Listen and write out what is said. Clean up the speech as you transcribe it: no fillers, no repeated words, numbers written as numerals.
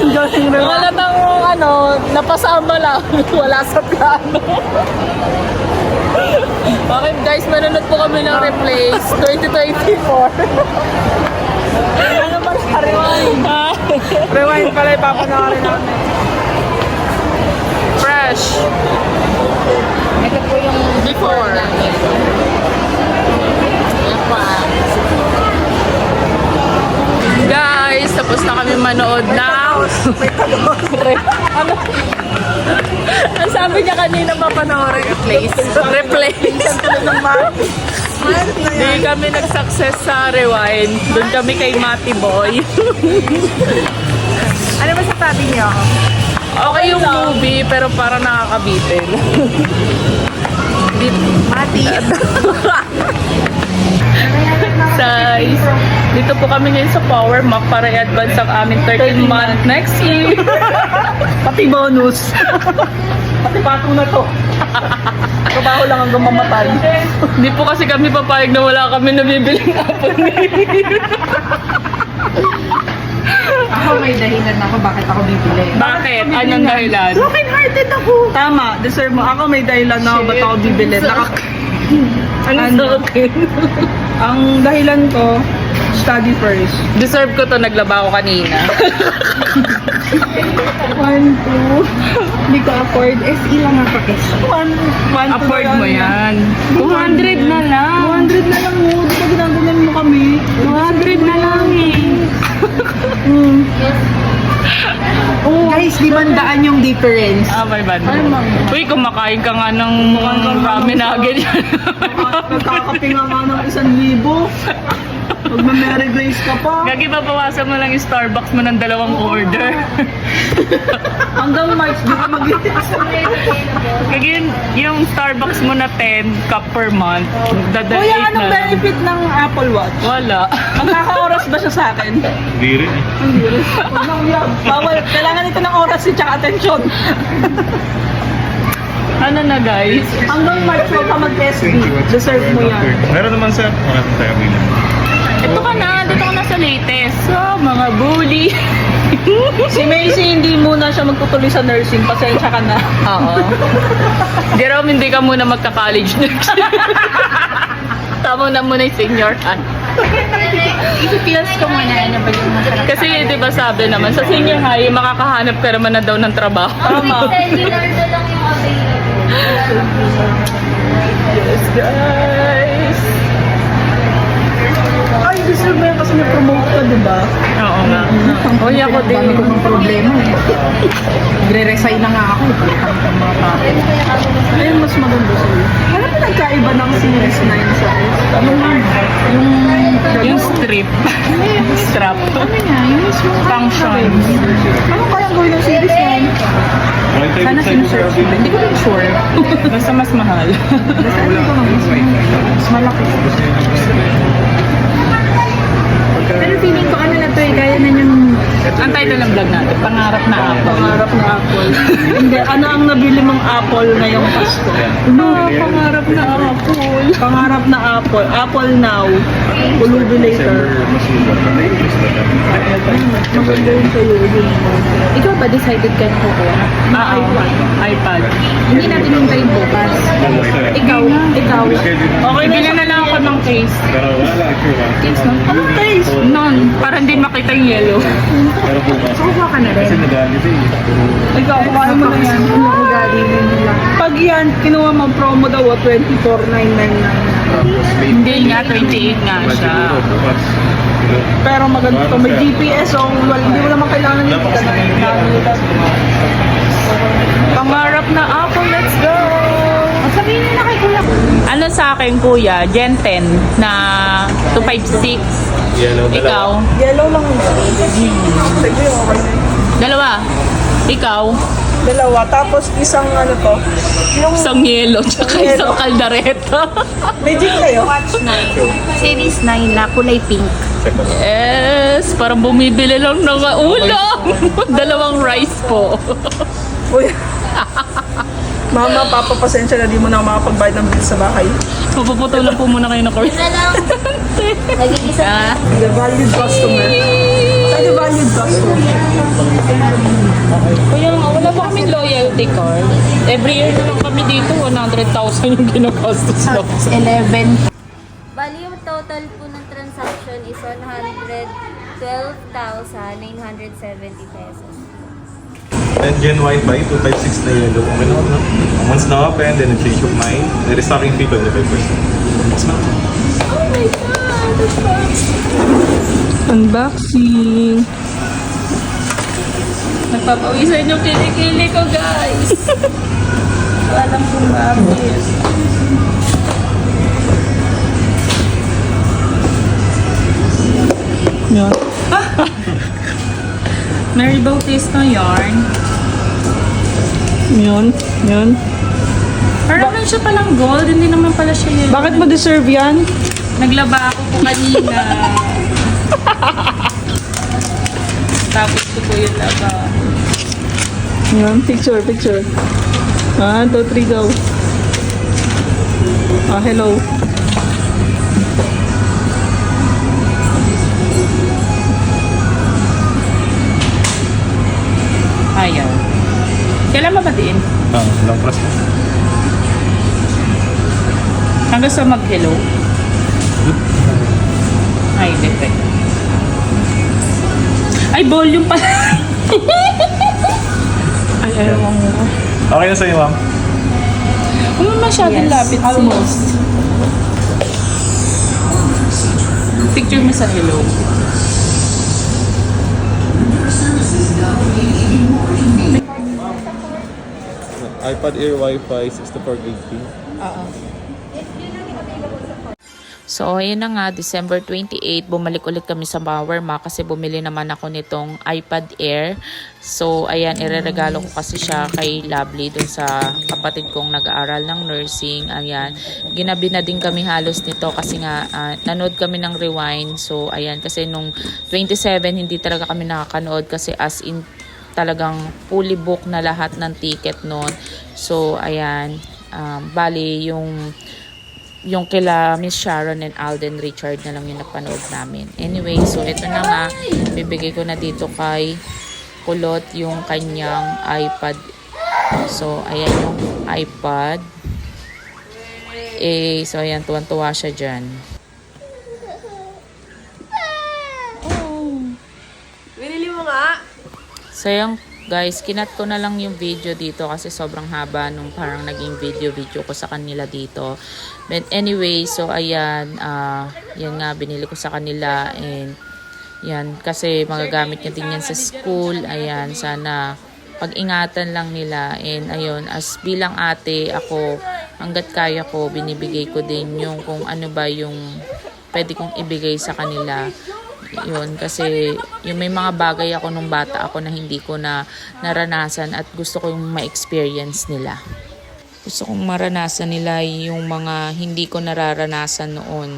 Ang galing rin. Halatang napasama lang. Wala sa plano. Okay guys, manunod po kami ng Replace 2024. Ano ba sa rewind? Rewind pala ipapanoorin namin. Fresh. Ito po yung Before. Yan pa. Guys, tapos na kami manood na. Ano? Ang sabi niya kanina mapanoorin. Replace. Hindi kami nag-success sa rewind. Doon kami kay Mati Boy. Ano ba sasabi niyo? Okay yung movie, pero parang nakakabitin. Ati. Guys, dito po kami ngayon sa Power Mac para i-advance ang aming 13th month next year. Pati bonus. Pati pato na to. Trabaho lang hanggang mamatay. Hindi po kasi kami papayag na wala kami nabibiling apple ni. Ako may dahilan ako bakit ako bibili. Bakit? Anong dahilan? Broken hearted ako. Tama, deserve mo. Ako may dahilan na ba't ako bibili. Ano? Ang dahilan ko, study first. Deserve ko to, naglaba ako kanina. 1, 2. Hindi ko afford. SE lang ako kasi. 1, 2. Afford mo yan. 200 na lang. 200 na lang mo. Di ba ginaganan mo kami? 200 na lang eh. Guys, 500 yung difference. Ah, may bad. Uy, kumakain ka nga ng ramen nugget yan. Nagkakapinga nga ng 1,000. Pag may Grace ka pa. Gagi, babawasan mo lang yung Starbucks mo ng 2 order. Hanggang March, di ka Gagi, yung Starbucks mo na 10 cup per month, dada 8 Kuya, na anong lang. benefit ng Apple Watch? Wala. Magkaka-oras ba siya sa akin? Hindi rin eh. Huwag nang yan. Bawal. Kailangan ito ng oras at atensyon. Ano na guys? Hanggang March, huwag ka mag-SB. Deserve mo yan. Meron naman sir. Wala tayo bilang. Ito ka na, dito ka na sa latest. So, mga bully. Si Macy, hindi muna siya magtutuloy sa nursing. Pasensya ka na. Oo. Jerome, hindi ka muna magka-college next year. Tama na muna yung senior high. Ipipills ko muna ano ba yung masarap. Kasi di ba sabi naman, sa senior high, makakahanap ka naman na daw ng trabaho. Tama. Yes, guys. Ay, deserve mo yan kasi na-promote ka, di ba? Oo nga. Uy, ako din. Dami ko ng problema eh. Nagre-resign na nga ako. Mga tao. Ayun, mas maganda sa'yo. Ano ba nagkaiba ng Series 9 sa S? Yung strip. Strap. Ano nga? Yung mismo Function. Ano kayang gawin ng Series 9? Sana sinusearch ko. Hindi ko rin sure. Basta mas mahal. Mas malaki. Pero feeling ko ano na to eh. Gaya na yung Ang title ng vlog natin, Pangarap na Apple. Pangarap na Apple. Hindi, ano ang nabili mong Apple ngayong Pasko? Pangarap na Apple. Pangarap na Apple. Apple now. Ulubi later. Maganda yun sa'yo. ikaw ba decided ka na kukuha? iPad. Hindi natin hintayin bukas. Ikaw. Okay, bili na lang ako ng case. Pero wala sure ah. Case no? Anong taste? Nun, para hindi makita yung yellow. Pero bukas. Kukuha ka na Kasi rin. nagalit eh. Ikaw, kumain mo na yan. Ugali mo nila. Pag yan, kinuha mo promo daw, 24,999. Tapos may Hindi nga, 28 nga siya. siguro bukas. Pero maganda to. May GPS, so hindi mo naman kailangan yung Pangarap na Apple, let's go! Sabihin nyo na kay Kuya. Ano sa akin, kuya? Gen 10 na 256. Yellow Ikaw? Yellow lang yun. Sige, okay na yun. Dalawa. Ikaw? Dalawa. Tapos isang ano to. Yung Isang yellow, tsaka Yellow. isang kaldareta. legit kayo. Series 9 na kulay pink. Yes, parang bumibili lang ng ulam. Dalawang rice po. Uy. Mama, papa, pasensya na di mo na ako makapagbayad ng bill sa bahay. Puputulan po muna kayo ng course. Nag-iisa. Ah, The valued customer. Tayo valued customer. card. Every year na lang kami dito, 100,000 yung ginagastos Sa lang. 11. Bali, yung total po ng transaction is 112,970 pesos. And Gen Wi-Fi, 256 na yellow. Okay na, no? Once na-open, then a change of mind. The restocking fee, 25%. Unboxing. Nagpapawisan yung kilikili ko, guys. Walang kumamit. Yan. Mary Bautista yarn. Yan. Yan. Parang naman siya palang gold, hindi naman pala siya yun. Bakit mo deserve yan? Naglaba ako po kanina. Tapos ko po yung laba. Yan. Picture, picture. 1, 2, 3, go. Hello. Ayan. Kailan mabatiin? Long press mo. Hanggang sa mag-hello? Ay, defect. Ay, volume pala. Ay, ayaw mo. Okay na sa'yo, ma'am. Ano masyadong lapit? Almost. Picture mo sa hello. iPad Air Wi-Fi, 64 gig pin. So, ayun na nga, December 28, bumalik ulit kami sa Bowerma kasi bumili naman ako nitong iPad Air. So, ayan, ireregalo ko kasi siya kay Lovely dun sa kapatid kong nag-aaral ng nursing. Ayan, ginabi na din kami halos nito kasi nga, nanood kami ng Rewind. So, ayan, kasi nung 27, hindi talaga kami nakakanood kasi as in, talagang fully book na lahat ng ticket noon. So, ayan, bali yung kila Miss Sharon and Alden Richard na lang yung napanood namin. Anyway, so ito na nga, bibigay ko na dito kay Kulot yung kanyang iPad. So, ayan yung iPad. So ayan, tuwan-tuwa siya dyan. Binili mo nga. So yung guys, kinat ko na lang yung video dito kasi sobrang haba nung parang naging video ko sa kanila dito. But anyway, so ayan, yan nga, binili ko sa kanila and yan, kasi magagamit niya din yan sa school. Ayan, sana pag-ingatan lang nila. And ayun, as bilang ate, ako, hanggat kaya ko, binibigay ko din yung kung ano ba yung pwede kong ibigay sa kanila. Yun, kasi yung may mga bagay ako nung bata ako na hindi ko na naranasan at gusto kong ma-experience nila. Gusto kong maranasan nila yung mga hindi ko nararanasan noon.